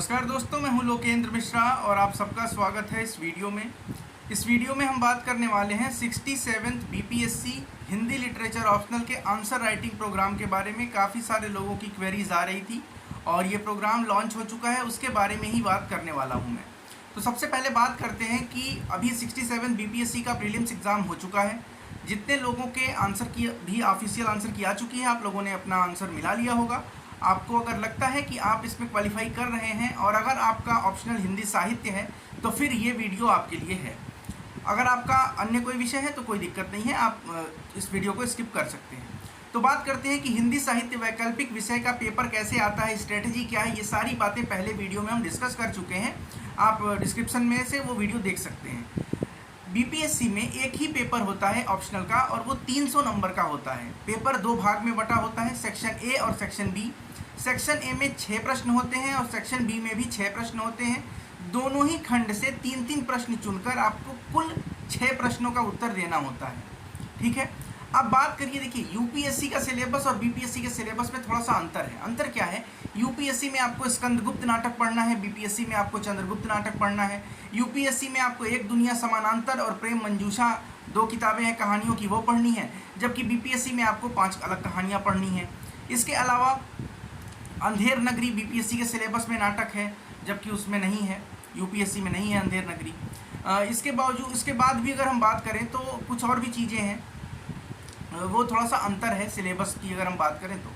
नमस्कार दोस्तों, मैं हूं लोकेंद्र मिश्रा और आप सबका स्वागत है इस वीडियो में। इस वीडियो में हम बात करने वाले हैं 67th BPSC Hindi literature optional के आंसर राइटिंग प्रोग्राम के बारे में। काफ़ी सारे लोगों की क्वेरीज आ रही थी और ये प्रोग्राम लॉन्च हो चुका है, उसके बारे में ही बात करने वाला हूँ मैं। तो सबसे पहले बात करते हैं कि अभी 67 बीपीएससी का प्रीलिम्स एग्ज़ाम हो चुका है। जितने लोगों के आंसर की भी ऑफिशियल आंसर की आ चुकी है, आप लोगों ने अपना आंसर मिला लिया होगा। आपको अगर लगता है कि आप इसमें क्वालिफाई कर रहे हैं और अगर आपका ऑप्शनल हिंदी साहित्य है तो फिर ये वीडियो आपके लिए है। अगर आपका अन्य कोई विषय है तो कोई दिक्कत नहीं है, आप इस वीडियो को स्किप कर सकते हैं। तो बात करते हैं कि हिंदी साहित्य वैकल्पिक विषय का पेपर कैसे आता है, स्ट्रेटजी क्या है। ये सारी बातें पहले वीडियो में हम डिस्कस कर चुके हैं, आप डिस्क्रिप्शन में से वो वीडियो देख सकते हैं। बीपीएससी में एक ही पेपर होता है ऑप्शनल का और वो 300 नंबर का होता है। पेपर दो भाग में बटा होता है, सेक्शन ए और सेक्शन बी। सेक्शन ए में 6 प्रश्न होते हैं और सेक्शन बी में भी 6 प्रश्न होते हैं। दोनों ही खंड से 3-3 प्रश्न चुनकर आपको कुल 6 प्रश्नों का उत्तर देना होता है। ठीक है, अब बात करिए, देखिए यूपीएससी का सिलेबस और बीपीएससी के सिलेबस में थोड़ा सा अंतर है। अंतर क्या है? यूपीएससी में आपको स्कंदगुप्त नाटक पढ़ना है, बीपीएससी में आपको चंद्रगुप्त नाटक पढ़ना है। यूपीएससी में आपको एक दुनिया समानांतर और प्रेम मंजूषा 2 किताबें हैं कहानियों की, वो पढ़नी है, जबकि बीपीएससी में आपको 5 अलग कहानियाँ पढ़नी है। इसके अलावा अंधेर नगरी बीपीएससी के सिलेबस में नाटक है, जबकि उसमें नहीं है, यूपीएससी में नहीं है अंधेर नगरी। इसके बाद भी अगर हम बात करें तो कुछ और भी चीज़ें हैं, वो थोड़ा सा अंतर है सिलेबस की। अगर हम बात करें तो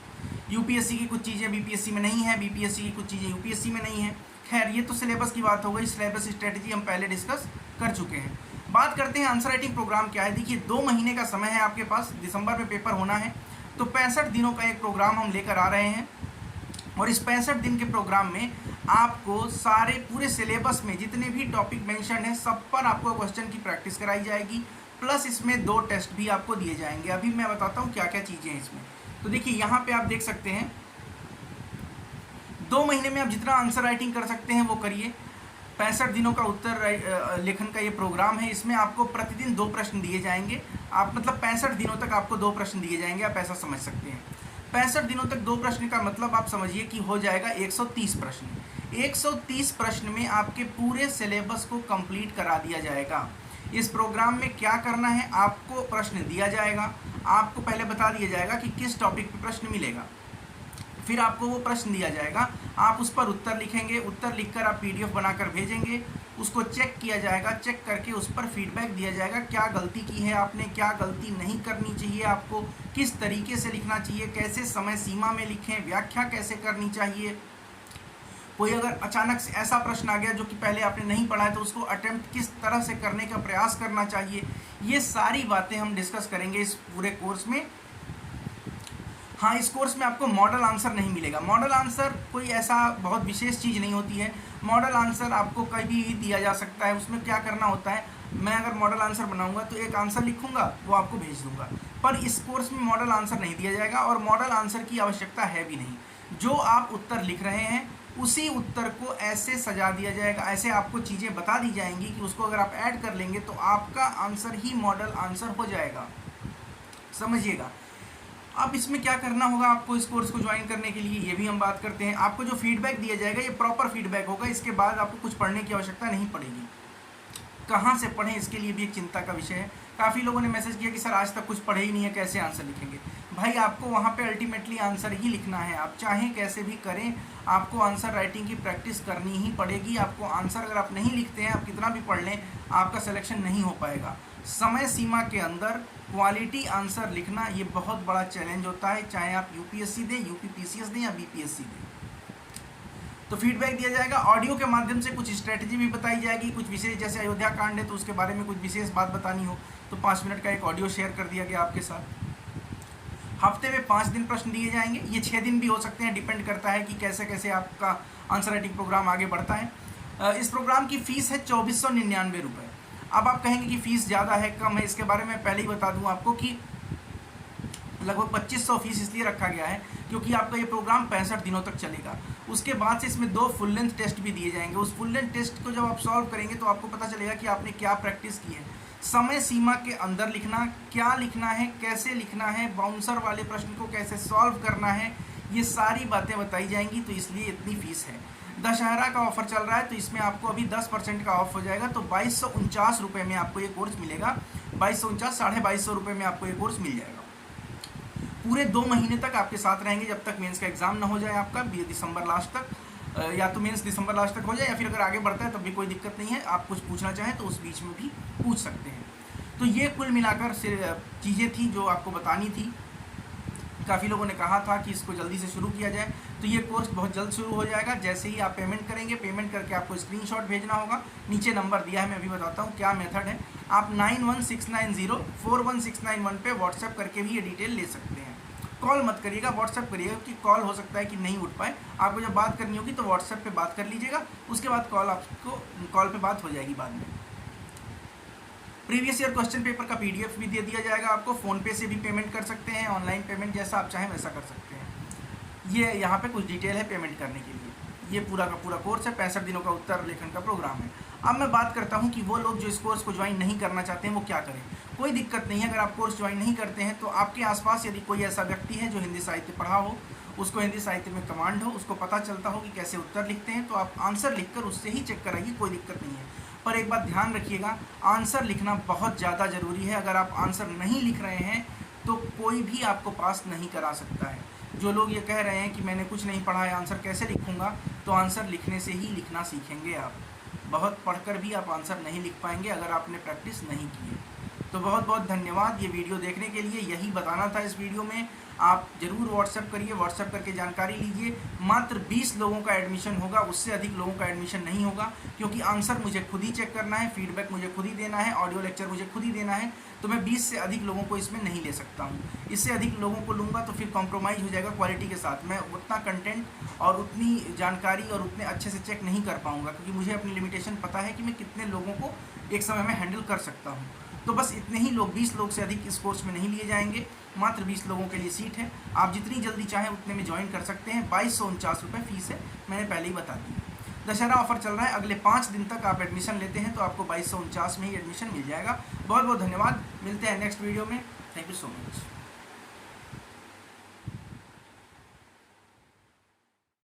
यूपीएससी की कुछ चीज़ें बीपीएससी में नहीं है, बीपीएससी की कुछ चीज़ें यूपीएससी में नहीं है। खैर, ये तो सिलेबस की बात हो गई, सिलेबस स्ट्रेटजी हम पहले डिस्कस कर चुके हैं। बात करते हैं आंसर राइटिंग प्रोग्राम क्या है। देखिए, 2 महीने का समय है आपके पास, दिसंबर में पेपर होना है, तो 65 दिनों का एक प्रोग्राम हम लेकर आ रहे हैं। और इस 65 दिन के प्रोग्राम में आपको सारे पूरे सिलेबस में जितने भी टॉपिक मेंशन हैं सब पर आपको क्वेश्चन की प्रैक्टिस कराई जाएगी, प्लस इसमें 2 टेस्ट भी आपको दिए जाएंगे। अभी मैं बताता हूँ क्या क्या चीज़ें हैं इसमें। तो देखिए, यहाँ पे आप देख सकते हैं 2 महीने में आप जितना आंसर राइटिंग कर सकते हैं वो करिए। 65 दिनों का उत्तर लेखन का ये प्रोग्राम है। इसमें आपको प्रतिदिन 2 प्रश्न दिए जाएंगे। आप मतलब 65 दिनों तक आपको 2 प्रश्न दिए जाएंगे, आप ऐसा समझ सकते हैं। 65 दिनों तक 2 प्रश्न का मतलब आप समझिए कि हो जाएगा 130 प्रश्न। 130 प्रश्न में आपके पूरे सिलेबस को कंप्लीट करा दिया जाएगा। इस प्रोग्राम में क्या करना है, आपको प्रश्न दिया जाएगा, आपको पहले बता दिया जाएगा कि किस टॉपिक पे प्रश्न मिलेगा, फिर आपको वो प्रश्न दिया जाएगा, आप उस पर उत्तर लिखेंगे, उत्तर लिखकर आप पीडीएफ बनाकर भेजेंगे, उसको चेक किया जाएगा, चेक करके उस पर फीडबैक दिया जाएगा, क्या गलती की है आपने, क्या गलती नहीं करनी चाहिए आपको, किस तरीके से लिखना चाहिए, कैसे समय सीमा में लिखें, व्याख्या कैसे करनी चाहिए। कोई अगर अचानक से ऐसा प्रश्न आ गया जो कि पहले आपने नहीं पढ़ा है तो उसको अटेम्प्ट किस तरह से करने का प्रयास करना चाहिए, ये सारी बातें हम डिस्कस करेंगे इस पूरे कोर्स में। हाँ, इस कोर्स में आपको मॉडल आंसर नहीं मिलेगा। मॉडल आंसर कोई ऐसा बहुत विशेष चीज़ नहीं होती है। मॉडल आंसर आपको कभी भी दिया जा सकता है। उसमें क्या करना होता है, मैं अगर मॉडल आंसर बनाऊंगा तो एक आंसर लिखूंगा, वो आपको भेज दूंगा। पर इस कोर्स में मॉडल आंसर नहीं दिया जाएगा और मॉडल आंसर की आवश्यकता है भी नहीं। जो आप उत्तर लिख रहे हैं उसी उत्तर को ऐसे सजा दिया जाएगा, ऐसे आपको चीज़ें बता दी जाएंगी कि उसको अगर आप ऐड कर लेंगे तो आपका आंसर ही मॉडल आंसर हो जाएगा, समझिएगा। अब इसमें क्या करना होगा आपको इस कोर्स को ज्वाइन करने के लिए, ये भी हम बात करते हैं। आपको जो फीडबैक दिया जाएगा ये प्रॉपर फीडबैक होगा, इसके बाद आपको कुछ पढ़ने की आवश्यकता नहीं पड़ेगी। कहाँ से पढ़ें, इसके लिए भी एक चिंता का विषय है। काफ़ी लोगों ने मैसेज किया कि सर आज तक कुछ पढ़े ही नहीं है, कैसे आंसर लिखेंगे। भाई, आपको वहाँ पे अल्टीमेटली आंसर ही लिखना है, आप चाहें कैसे भी करें, आपको आंसर राइटिंग की प्रैक्टिस करनी ही पड़ेगी। आपको आंसर अगर आप नहीं लिखते हैं, आप कितना भी पढ़ लें, आपका सिलेक्शन नहीं हो पाएगा। समय सीमा के अंदर क्वालिटी आंसर लिखना ये बहुत बड़ा चैलेंज होता है, चाहे आप यूपीएससी दें, यूपीपीसीएस दें या बीपीएससी दें। तो फीडबैक दिया जाएगा, ऑडियो के माध्यम से कुछ स्ट्रेटजी भी बताई जाएगी, कुछ विशेष, जैसे अयोध्या कांड है तो उसके बारे में कुछ विशेष बात बतानी हो तो 5 मिनट का एक ऑडियो शेयर कर दिया गया आपके साथ। हफ्ते में 5 दिन प्रश्न दिए जाएंगे, ये 6 दिन भी हो सकते हैं, डिपेंड करता है कि कैसे कैसे आपका आंसर राइटिंग प्रोग्राम आगे बढ़ता है। इस प्रोग्राम की फ़ीस है 2499 रुपये। अब आप कहेंगे कि फ़ीस ज़्यादा है, कम है, इसके बारे में पहले ही बता दूं आपको कि लगभग 2500 फीस इसलिए रखा गया है क्योंकि आपका ये प्रोग्राम 65 दिनों तक चलेगा। उसके बाद से इसमें 2 फुल लेंथ टेस्ट भी दिए जाएंगे। उस फुल लेंथ टेस्ट को जब आप सॉल्व करेंगे तो आपको पता चलेगा कि आपने क्या प्रैक्टिस की है। समय सीमा के अंदर लिखना, क्या लिखना है, कैसे लिखना है, बाउंसर वाले प्रश्न को कैसे सॉल्व करना है, ये सारी बातें बताई जाएंगी, तो इसलिए इतनी फ़ीस है। दशहरा का ऑफर चल रहा है तो इसमें आपको अभी 10% का ऑफ हो जाएगा, तो 2249 रुपये में आपको ये कोर्स मिलेगा। 2249, 2250 रुपये में आपको ये कोर्स मिल जाएगा। पूरे 2 महीने तक आपके साथ रहेंगे जब तक मेंस का एग्जाम ना हो जाए आपका दिसंबर लास्ट तक, या तो मेंस दिसंबर लास्ट तक हो जाए, या फिर अगर आगे बढ़ता है तब भी कोई दिक्कत नहीं है, आप कुछ पूछना चाहें तो उस बीच में भी पूछ सकते हैं। तो ये कुल मिलाकर चीज़ें थी जो आपको बतानी थी। काफ़ी लोगों ने कहा था कि इसको जल्दी से शुरू किया जाए, तो ये कोर्स बहुत जल्द शुरू हो जाएगा। जैसे ही आप पेमेंट करेंगे, पेमेंट करके आपको स्क्रीनशॉट भेजना होगा, नीचे नंबर दिया है, मैं अभी बताता हूँ क्या मेथड है। आप 9169041691 पे व्हाट्सएप करके भी ये डिटेल ले सकते हैं। कॉल मत करिएगा, व्हाट्सएप करिएगा, क्योंकि कॉल हो सकता है कि नहीं उठ पाए। आपको जब बात करनी होगी तो व्हाट्सएप पे बात कर लीजिएगा, उसके बाद कॉल पे बात हो जाएगी बाद में। प्रीवियस ईयर क्वेश्चन पेपर का PDF भी दे दिया जाएगा आपको। फ़ोनपे से भी पेमेंट कर सकते हैं, ऑनलाइन पेमेंट जैसा आप चाहें वैसा कर सकते हैं। ये यहाँ पे कुछ डिटेल है पेमेंट करने के लिए। ये पूरा का पूरा कोर्स है, 65 दिनों का उत्तर लेखन का प्रोग्राम है। अब मैं बात करता हूँ कि वो लोग जो इस कोर्स को ज्वाइन नहीं करना चाहते हैं वो क्या करें। कोई दिक्कत नहीं है, अगर आप कोर्स ज्वाइन नहीं करते हैं तो आपके आसपास यदि कोई ऐसा व्यक्ति है जो हिंदी साहित्य पढ़ा हो, उसको हिंदी साहित्य में कमांड हो, उसको पता चलता हो कि कैसे उत्तर लिखते हैं, तो आप आंसर लिखकर उससे ही चेक कराइए, कोई दिक्कत नहीं है। पर एक बात ध्यान रखिएगा, आंसर लिखना बहुत ज़्यादा ज़रूरी है। अगर आप आंसर नहीं लिख रहे हैं तो कोई भी आपको पास नहीं करा सकता है। जो लोग ये कह रहे हैं कि मैंने कुछ नहीं पढ़ा है, आंसर कैसे लिखूंगा, तो आंसर लिखने से ही लिखना सीखेंगे आप। बहुत पढ़कर भी आप आंसर नहीं लिख पाएंगे अगर आपने प्रैक्टिस नहीं की है। तो बहुत बहुत धन्यवाद ये वीडियो देखने के लिए। यही बताना था इस वीडियो में। आप ज़रूर व्हाट्सएप करिए, व्हाट्सएप करके जानकारी लीजिए। मात्र 20 लोगों का एडमिशन होगा, उससे अधिक लोगों का एडमिशन नहीं होगा, क्योंकि आंसर मुझे खुद ही चेक करना है, फीडबैक मुझे खुद ही देना है, ऑडियो लेक्चर मुझे खुद ही देना है। तो मैं 20 से अधिक लोगों को इसमें नहीं ले सकता हूँ। इससे अधिक लोगों को लूँगा तो फिर कॉम्प्रोमाइज़ हो जाएगा क्वालिटी के साथ। मैं उतना कंटेंट और उतनी जानकारी और उतने अच्छे से चेक नहीं कर पाऊँगा, क्योंकि मुझे अपनी लिमिटेशन पता है कि मैं कितने लोगों को एक समय में हैंडल कर सकता हूँ। तो बस इतने ही लोग, 20 लोग से अधिक इस कोर्स में नहीं लिए जाएंगे। मात्र 20 लोगों के लिए सीट है। आप जितनी जल्दी चाहें उतने में ज्वाइन कर सकते हैं। 2249 रुपये फ़ीस है, मैंने पहले ही बता दी। दशहरा ऑफर चल रहा है, अगले 5 दिन तक आप एडमिशन लेते हैं तो आपको 2249 में ही एडमिशन मिल जाएगा। बहुत बहुत धन्यवाद, मिलते हैं नेक्स्ट वीडियो में। Thank you so much.